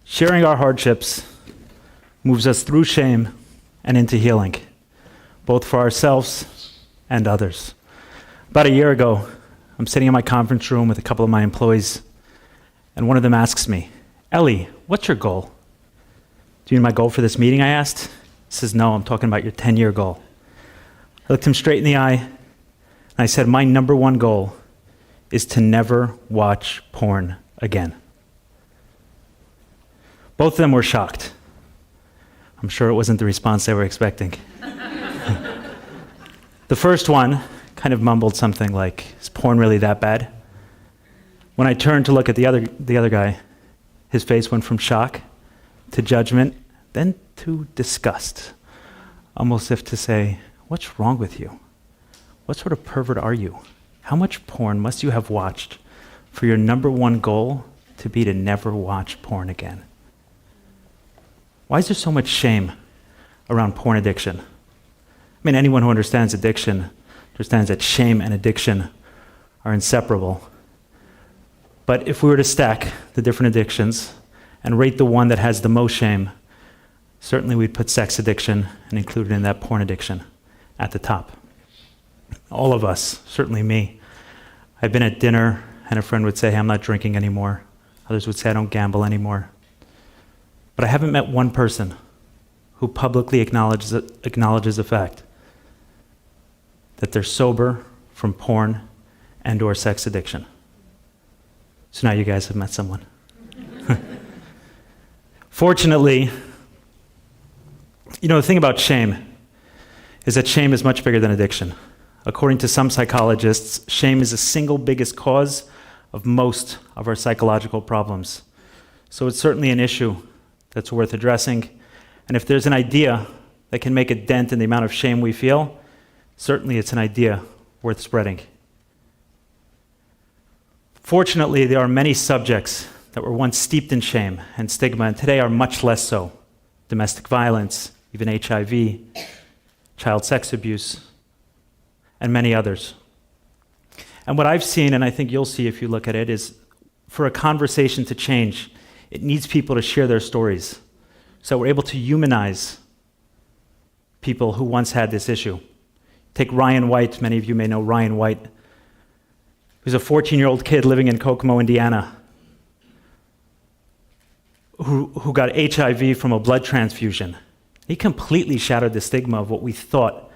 Sharing our hardships moves us through shame and into healing, both for ourselves and others. About a year ago, I'm sitting in my conference room with a couple of my employees, and one of them asks me, "Eli, what's your goal?" "Do you mean my goal for this meeting?" I asked. He says, "No, I'm talking about your 10-year goal." I looked him straight in the eye, and I said, "My number one goal is to never watch porn again." Both of them were shocked. I'm sure it wasn't the response they were expecting. The first one kind of mumbled something like, "Is porn really that bad?" When I turned to look at the other guy, his face went from shock to judgment, then to disgust, almost as if to say, "What's wrong with you? What sort of pervert are you? How much porn must you have watched for your number one goal to be to never watch porn again?" Why is there so much shame around porn addiction? I mean, anyone who understands addiction understands that shame and addiction are inseparable. But if we were to stack the different addictions and rate the one that has the most shame, certainly we'd put sex addiction and include it in that porn addiction at the top. All of us, certainly me. I've been at dinner and a friend would say, "Hey, I'm not drinking anymore." Others would say, "I don't gamble anymore." But I haven't met one person who publicly acknowledges the fact that they're sober from porn and or sex addiction. So now you guys have met someone. Fortunately, the thing about shame is that shame is much bigger than addiction. According to some psychologists, shame is the single biggest cause of most of our psychological problems. So it's certainly an issue that's worth addressing. And if there's an idea that can make a dent in the amount of shame we feel, certainly it's an idea worth spreading. Fortunately, there are many subjects that were once steeped in shame and stigma, and today are much less so. Domestic violence, even HIV, child sex abuse, and many others. And what I've seen, and I think you'll see if you look at it, is for a conversation to change, it needs people to share their stories. So we're able to humanize people who once had this issue. Take Ryan White. Many of you may know Ryan White. He was a 14-year-old kid living in Kokomo, Indiana, who got HIV from a blood transfusion. He completely shattered the stigma of what we thought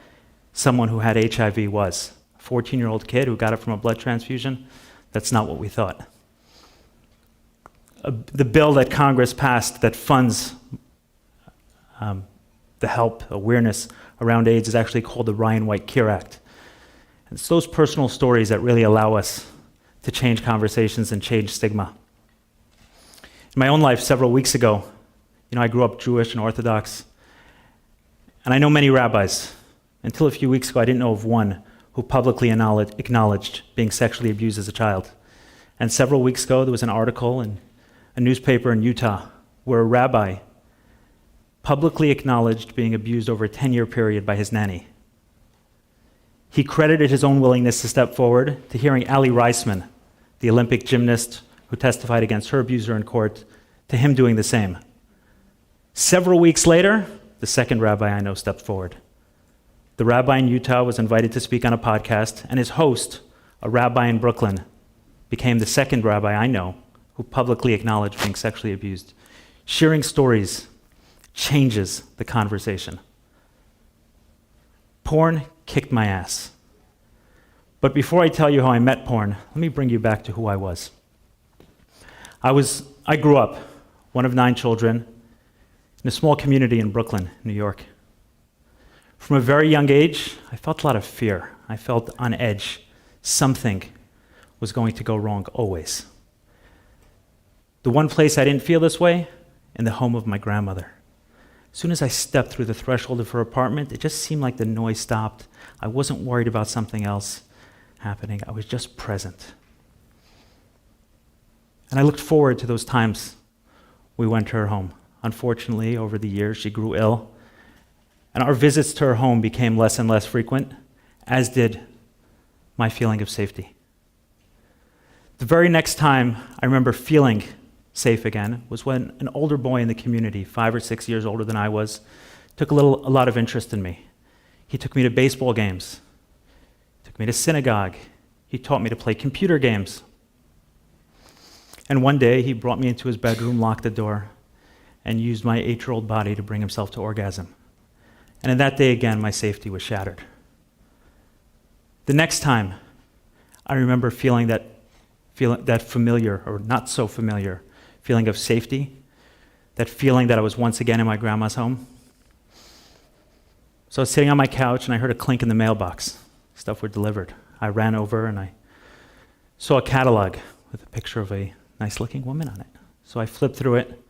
someone who had HIV was. A 14-year-old kid who got it from a blood transfusion, that's not what we thought. The bill that Congress passed that funds the help, awareness around AIDS is actually called the Ryan White Cure Act. And it's those personal stories that really allow us to change conversations and change stigma. In my own life, several weeks ago, I grew up Jewish and Orthodox, and I know many rabbis. Until a few weeks ago, I didn't know of one who publicly acknowledged being sexually abused as a child. And several weeks ago, there was an article in a newspaper in Utah where a rabbi publicly acknowledged being abused over a 10-year period by his nanny. He credited his own willingness to step forward to hearing Ali Reisman, the Olympic gymnast who testified against her abuser in court, to him doing the same. Several weeks later, the second rabbi I know stepped forward. The rabbi in Utah was invited to speak on a podcast, and his host, a rabbi in Brooklyn, became the second rabbi I know who publicly acknowledged being sexually abused. Sharing stories changes the conversation. Porn kicked my ass. But before I tell you how I met porn, let me bring you back to who I was. I grew up, one of 9 children, in a small community in Brooklyn, New York. From a very young age, I felt a lot of fear. I felt on edge. Something was going to go wrong always. The one place I didn't feel this way, in the home of my grandmother. As soon as I stepped through the threshold of her apartment, it just seemed like the noise stopped. I wasn't worried about something else happening. I was just present. And I looked forward to those times we went to her home. Unfortunately, over the years, she grew ill, and our visits to her home became less and less frequent, as did my feeling of safety. The very next time I remember feeling safe again was when an older boy in the community, 5 or 6 years older than I was, took a lot of interest in me. He took me to baseball games, took me to synagogue. He taught me to play computer games. And one day, he brought me into his bedroom, locked the door, and used my 8-year-old body to bring himself to orgasm. And in that day again, my safety was shattered. The next time, I remember feeling that familiar, or not so familiar, feeling of safety, that feeling that I was once again in my grandma's home. So I was sitting on my couch, and I heard a clink in the mailbox. Stuff were delivered. I ran over, and I saw a catalog with a picture of a nice-looking woman on it. So I flipped through it,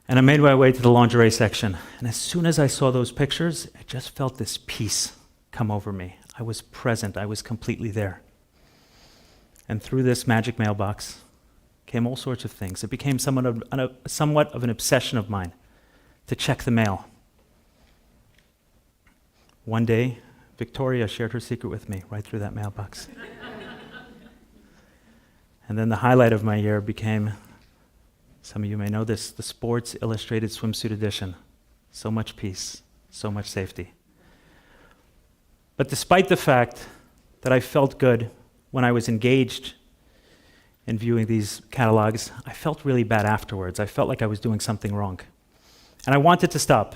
and I made my way to the lingerie section. And as soon as I saw those pictures, I just felt this peace come over me. I was present. I was completely there. And through this magic mailbox came all sorts of things. It became somewhat of an obsession of mine to check the mail. One day, Victoria shared her secret with me right through that mailbox. And then the highlight of my year became, some of you may know this, the Sports Illustrated Swimsuit Edition. So much peace, so much safety. But despite the fact that I felt good when I was engaged in viewing these catalogs, I felt really bad afterwards. I felt like I was doing something wrong. And I wanted to stop.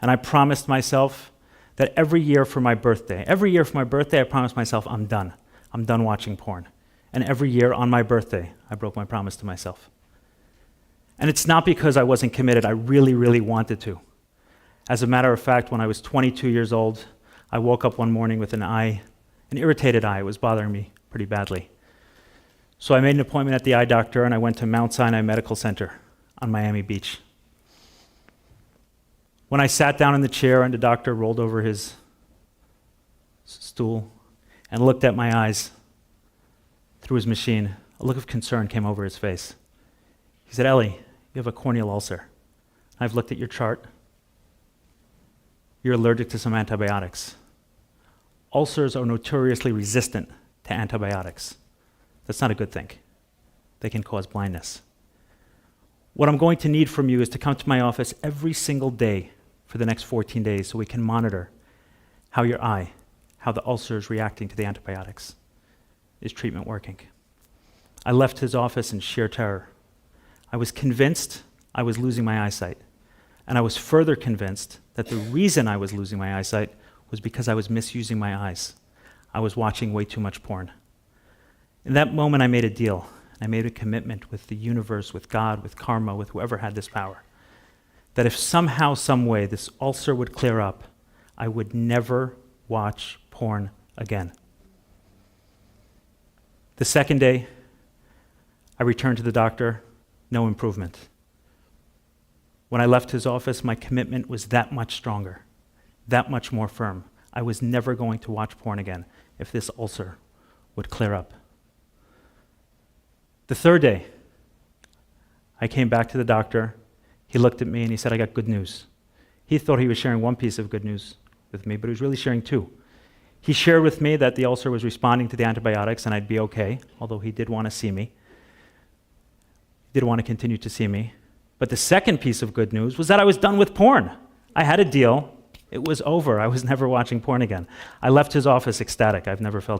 And I promised myself that every year for my birthday, I promised myself, I'm done. I'm done watching porn. And every year on my birthday, I broke my promise to myself. And it's not because I wasn't committed. I really, really wanted to. As a matter of fact, when I was 22 years old, I woke up one morning with an irritated eye. It was bothering me pretty badly. So I made an appointment at the eye doctor, and I went to Mount Sinai Medical Center on Miami Beach. When I sat down in the chair and the doctor rolled over his stool and looked at my eyes through his machine, a look of concern came over his face. He said, "Eli, you have a corneal ulcer. I've looked at your chart. You're allergic to some antibiotics. Ulcers are notoriously resistant to antibiotics. That's not a good thing. They can cause blindness. What I'm going to need from you is to come to my office every single day for the next 14 days so we can monitor how the ulcer is reacting to the antibiotics. Is treatment working?" I left his office in sheer terror. I was convinced I was losing my eyesight, and I was further convinced that the reason I was losing my eyesight was because I was misusing my eyes. I was watching way too much porn. In that moment, I made a deal. I made a commitment with the universe, with God, with karma, with whoever had this power, that if somehow, some way, this ulcer would clear up, I would never watch porn again. The second day, I returned to the doctor, no improvement. When I left his office, my commitment was that much stronger, that much more firm. I was never going to watch porn again if this ulcer would clear up. The third day, I came back to the doctor. He looked at me and he said, "I got good news." He thought he was sharing one piece of good news with me, but he was really sharing two. He shared with me that the ulcer was responding to the antibiotics and I'd be okay, although he did want to see me. He did want to continue to see me. But the second piece of good news was that I was done with porn. I had a deal. It was over. I was never watching porn again. I left his office ecstatic. I've never felt